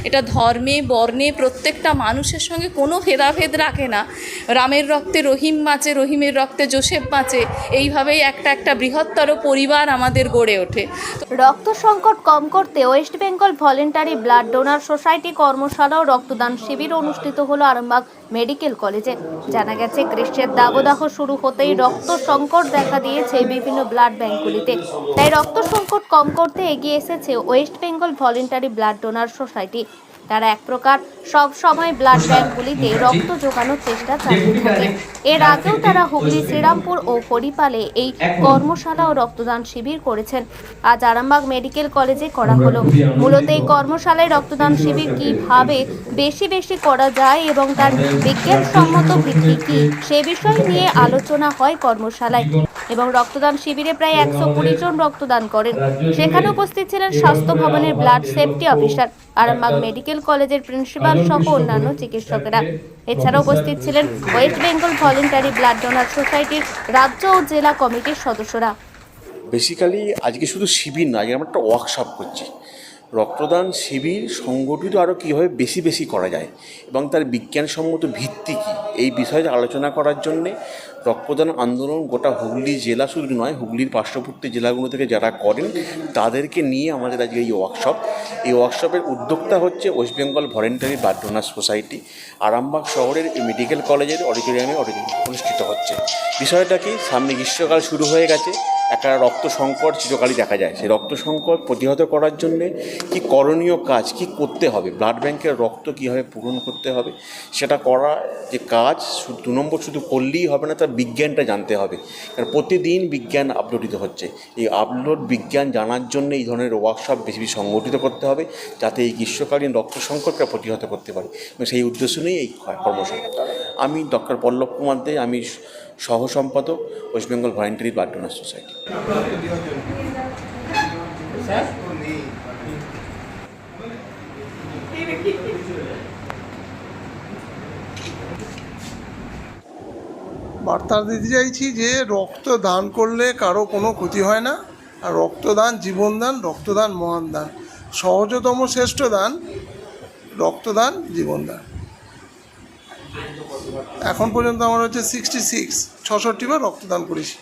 এটা ধর্মে বর্ণে প্রত্যেকটা মানুষের সঙ্গে কোনো ভেদাভেদ রাখে না। রামের রক্তে রহিম বাঁচে, রহিমের রক্তে জোসেফ বাঁচে, এইভাবেই একটা বৃহত্তর পরিবার আমাদের গড়ে ওঠে। রক্ত সংকট কম করতে West Bengal voluntary blood donor society কর্মশালা ও রক্তদান শিবির অনুষ্ঠিত হলো আরামবাগ মেডিকেল কলেজে। জানা গেছে, গ্রীষ্মের দাবদাহ শুরু হতেই রক্ত সংকট দেখা দিয়েছে বিভিন্ন ব্লাড ব্যাঙ্কগুলিতে। তাই রক্ত সংকট কম করতে এগিয়ে এসেছে West Bengal voluntary blood donor society. তারা এক প্রকার সব সময় ব্লাড ব্যাঙ্কগুলিতে রক্ত জোগানোর চেষ্টা চালিয়ে থাকে। এর আগেও তারা হুগলি, শ্রীরামপুর ও হরিপালে এই কর্মশালা ও রক্তদান শিবির করেছেন। আজ আরামবাগ মেডিকেল কলেজে করা হলো। মূলত এই কর্মশালায় রক্তদান শিবির কিভাবে বেশি করা যায় এবং তার বিজ্ঞানসম্মত ভিত্তি কি, সে বিষয় নিয়ে আলোচনা হয় কর্মশালায়। এবং রক্তদান শিবিরে প্রায় 120 জন রক্তদান করেন। সেখানে উপস্থিত ছিলেন স্বাস্থ্য ভবনের blood safety officer, Arambagh medical কলেজের প্রিন্সিপাল সহ অন্যান্য চিকিৎসকেরা। এছাড়া উপস্থিত ছিলেন West Bengal voluntary blood donor সোসাইটির রাজ্য ও জেলা কমিটির সদস্যরা। বেসিক্যালি আজকে শুধু শিবির না, আজকে আমরা একটা ওয়ার্কশপ করছি। রক্তদান শিবির সংগঠিত আরও কীভাবে বেশি করা যায় এবং তার বিজ্ঞানসম্মত ভিত্তি কী, এই বিষয়ে আলোচনা করার জন্যে রক্তদান আন্দোলন গোটা হুগলি জেলা শুধু নয়, হুগলির পার্শ্ববর্তী জেলাগুলো থেকে যারা করেন তাদেরকে নিয়ে আমাদের আজকে এই ওয়ার্কশপ। এই ওয়ার্কশপের উদ্যোক্তা হচ্ছে West Bengal voluntary blood donor society. Arambagh শহরের মেডিকেল কলেজের অডিটোরিয়ামে অনুষ্ঠিত হচ্ছে। বিষয়টা কি, সামনে গ্রীষ্মকাল শুরু হয়ে গেছে, একটা রক্ত সংকট চিরকালই দেখা যায়। সেই রক্ত সংকট প্রতিহত করার জন্যে কি করণীয় কাজ, কি করতে হবে, ব্লাড ব্যাংকের রক্ত কীভাবে পূরণ করতে হবে, সেটা করা যে কাজ 2 নম্বর শুধু করলেই হবে না, তার বিজ্ঞানটা জানতে হবে। কারণ প্রতিদিন বিজ্ঞান আপলোডিত হচ্ছে। এই আপলোড বিজ্ঞান জানার জন্য এই ধরনের ওয়ার্কশপ বেশি সংগঠিত করতে হবে, যাতে এই গ্রীষ্মকালীন রক্ত সংকটটা প্রতিহত করতে পারে। এবং সেই উদ্দেশ্য নিয়েই এই কর্মশালা। আমি ডক্টর পল্লব কুমার দে, আমি সহ সম্পাদক, West Bengal voluntary blood donor society. বার্তা দিতে চাইছি যে রক্ত দান করলে কারো কোনো ক্ষতি হয় না। আর রক্তদান জীবনদান, রক্তদান মহান দান, সহজতম শ্রেষ্ঠ দান রক্তদান জীবনদান। এখন পর্যন্ত আমার হচ্ছে 66 বার রক্তদান করেছি।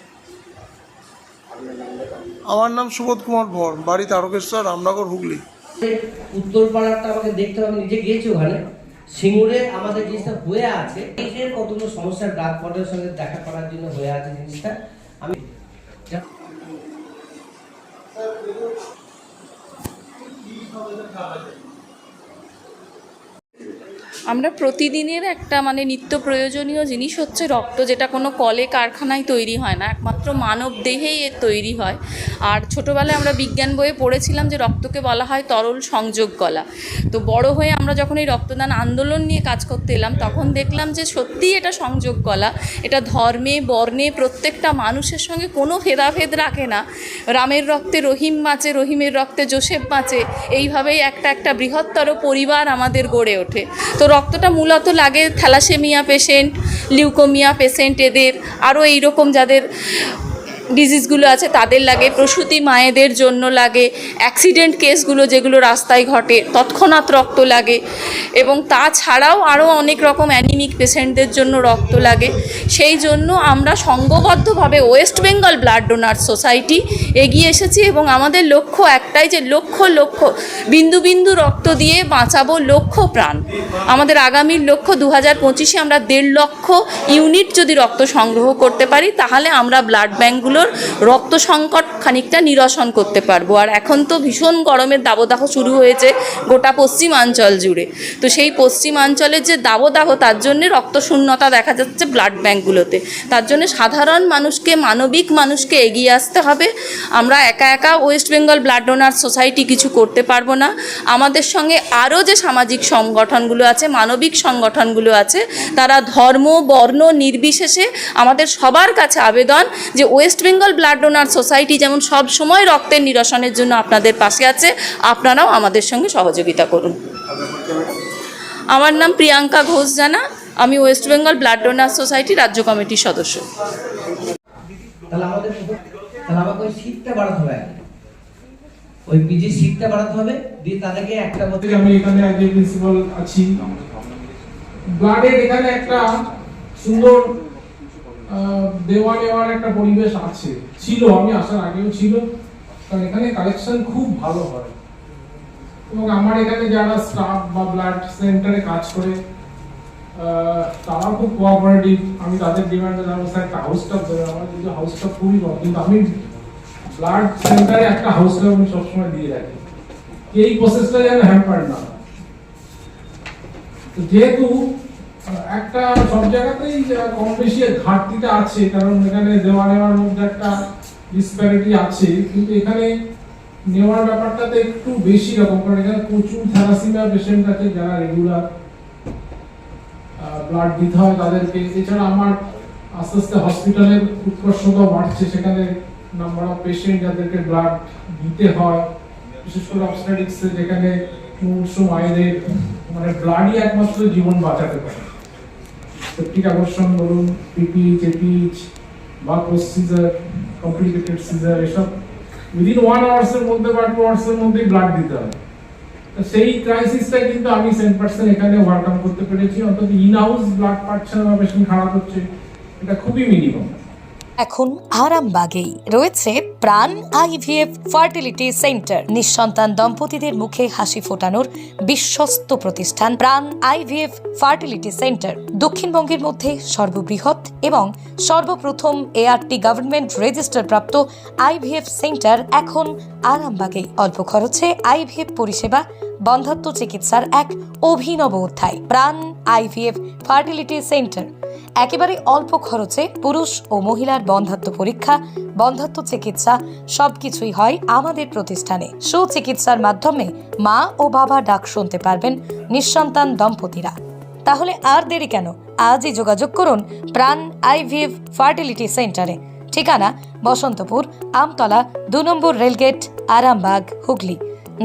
আমার নাম সুবোধ কুমার ভর, বাড়ি তারকেশ্বর, রামনগর, হুগলি। উত্তরপাড়াটা আমাকে দেখতে হবে, নিজে গিয়েছি ওখানে। সিঙ্গুরে আমাদের জিনিসটা হয়ে আছে, এই কতগুলো সমস্যার ব্লাড পটের সঙ্গে দেখা করার জন্য হয়ে আছে জিনিসটা। আমি আমরা প্রতিদিনের একটা নিত্য প্রয়োজনীয় জিনিস হচ্ছে রক্ত, যেটা কোনো কলে কারখানায় তৈরি হয় না, একমাত্র মানব দেহেই এর তৈরি হয়। আর ছোটোবেলায় আমরা বিজ্ঞান বইয়ে পড়েছিলাম যে রক্তকে বলা হয় তরল সংযোগ কলা। তো বড় হয়ে আমরা যখন এই রক্তদান আন্দোলন নিয়ে কাজ করতে এলাম, তখন দেখলাম যে সত্যিই এটা সংযোগ কলা। এটা ধর্মে বর্ণে প্রত্যেকটা মানুষের সঙ্গে কোনো ভেদাভেদ রাখে না। রামের রক্তে রহিম বাঁচে, রহিমের রক্তে জোসেফ বাঁচে, এইভাবেই একটা বৃহত্তর পরিবার আমাদের গড়ে ওঠে। তো রক্তটা মূলত লাগে থ্যালাসেমিয়া পেশেন্ট, লিউকোমিয়া পেশেন্ট, এদের আরও এইরকম যাদের ডিজিজগুলো আছে তাদের লাগে, প্রসূতি মায়েদের জন্য লাগে, অ্যাক্সিডেন্ট কেসগুলো যেগুলো রাস্তায় ঘটে তৎক্ষণাৎ রক্ত লাগে, এবং তাছাড়াও আরও অনেক রকম অ্যানিমিক পেশেন্টদের জন্য রক্ত লাগে। সেই জন্য আমরা সংঘবদ্ধভাবে West Bengal blood donor society এগিয়ে এসেছি এবং আমাদের লক্ষ্য একটাই, যে লক্ষ বিন্দু বিন্দু রক্ত দিয়ে বাঁচাবো লক্ষ প্রাণ। আমাদের আগামীর লক্ষ্য 2025-এ আমরা 1.5 লক্ষ ইউনিট যদি রক্ত সংগ্রহ করতে পারি, তাহলে আমরা ব্লাড ব্যাঙ্কগুলো রক্ত সংকট খানিকটা নিরসন করতে পারবো। আর এখন তো ভীষণ গরমের দাবদাহ শুরু হয়েছে গোটা পশ্চিমাঞ্চল জুড়ে। তো সেই পশ্চিমাঞ্চলের যে দাবদাহ, তার জন্যে রক্ত শূন্যতা দেখা যাচ্ছে ব্লাড ব্যাঙ্কগুলোতে। তার জন্য সাধারণ মানুষকে, মানবিক মানুষকে এগিয়ে আসতে হবে। আমরা একা West Bengal blood donor society কিছু করতে পারবো না। আমাদের সঙ্গে আরও যে সামাজিক সংগঠনগুলো আছে, মানবিক সংগঠনগুলো আছে, তারা ধর্ম বর্ণ নির্বিশেষে আমাদের সবার কাছে আবেদন যে West Bengal blood donor society যেমন সব সময় রক্তের নিরসনের জন্য আপনাদের পাশে আছে, আপনারাও আমাদের সঙ্গে সহযোগিতা করুন। আমার নাম প্রিয়াঙ্কা ঘোষ জানা, আমি West Bengal blood donor society রাজ্য কমিটির সদস্য। তাহলে আমাকে শীতটা বাড়াতে হবে। ওই পিজি সিটটা বাড়াতে হবে, দিয়ে তাদেরকে একটা বছর আমি এখানে আজ প্রিন্সিপাল আছি। ব্লাডের এখানে একটা সুন্দর দেওয়া নেওয়ার একটা পরিবেশ আছে, ছিল, আমি আসার আগেও ছিল, কারণ এখানে কালেকশন খুব ভালো হয় এবং আমার এখানে যারা স্টাফ বা ব্লাড সেন্টারে কাজ করে তারা খুব কোঅপারেটিভ। আমি তাদের ডিমান্ডে জানাবো স্যার একটা হাউস স্টাফ দেবে, আমার কিন্তু হাউস স্টাফ খুবই কম, কিন্তু আমি ব্লাড সেন্টারে একটা হাউস স্টাফ আমি সবসময় দিয়ে রাখি, এই প্রসেসটা যেন হ্যাম্পার না। যেহেতু একটা সব জায়গাতেই কম বেশি ঘাটতিটা আছে, কারণ এখানে দেওয়া নেওয়ার মধ্যে একটা ডিসপ্যারিটি আছে, কিন্তু এখানে নেওয়ার ব্যাপারটাতে একটু বেশি রকম, কারণ এখানে প্রচুর থ্যালাসিমিয়া পেশেন্ট আছে যারা রেগুলার ব্লাড দিতে হয় তাদেরকে। এছাড়া আমার আস্তে আস্তে হসপিটালের উৎকর্ষতা বাড়ছে, সেখানে নাম্বার অফ পেশেন্ট যাদেরকে ব্লাড দিতে হয়, বিশেষ করে অবস্ট্রাটিক্সে যেখানে মুমূর্ষ মায়েদের মানে ব্লাডই একমাত্র জীবন বাঁচাতে পারে। সেপ্টিক অ্যাবর্শন বলুন, পিপিএইচ, এপিএইচ বা পোস্ট সিজার, কমপ্লিকেটেড সিজার, এসব উইদিন 1 আওয়ার্স এর মধ্যে বা 2 আওয়ার্স এর মধ্যেই ব্লাড দিতে হয়। সেই ক্রাইসিসটা কিন্তু আমি 100% এখানে ওভারকাম করতে পেরেছি। অন্তত ইন হাউস ব্লাড পাচ্ছে না, পেশেন্ট খারাপ হচ্ছে, এটা খুবই মিনিমাম। এখন আরামবাগেই রয়েছে প্রাণ আইভিএফ ফার্টিলিটি সেন্টার। নিঃসন্তান দম্পতিদের মুখে হাসি ফোটানোর বিশ্বস্ত প্রতিষ্ঠান প্রাণ আইভিএফ ফার্টিলিটি সেন্টার দক্ষিণবঙ্গের মধ্যে সর্ববৃহৎ এবং সর্বপ্রথম এআরটি গভর্নমেন্ট রেজিস্টার প্রাপ্ত আইভিএফ সেন্টার এখন আরামবাগেই। অল্প খরচে আইভিএফ পরিষেবা, বন্ধাত্ম চিকিৎসার এক অভিনব অধ্যায়। প্রাণ আইভিএফ ফার্টিলিটি সেন্টার একেবারে অল্প খরচে পুরুষ ও মহিলার বন্ধাত্ম পরীক্ষা, বন্ধাত্ম চিকিৎসা সবকিছুই হয় আমাদের প্রতিষ্ঠানে। সুচিকিৎসার মাধ্যমে মা ও বাবা ডাক শুনতে পারবেন নিঃসন্তান দম্পতিরা। তাহলে আর দেরি কেন? আজই যোগাযোগ করুন প্রাণ আইভিএফ ফার্টিলিটি সেন্টারে। ঠিকানা বসন্তপুর, আমতলা, 2 নম্বর রেলগেট, আরামবাগ, হুগলি।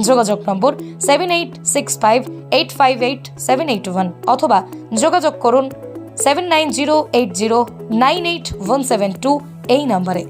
যোগাযোগ নম্বর 7865858781 অথবা যোগাযোগ করুন 7908098172 এই নম্বরে।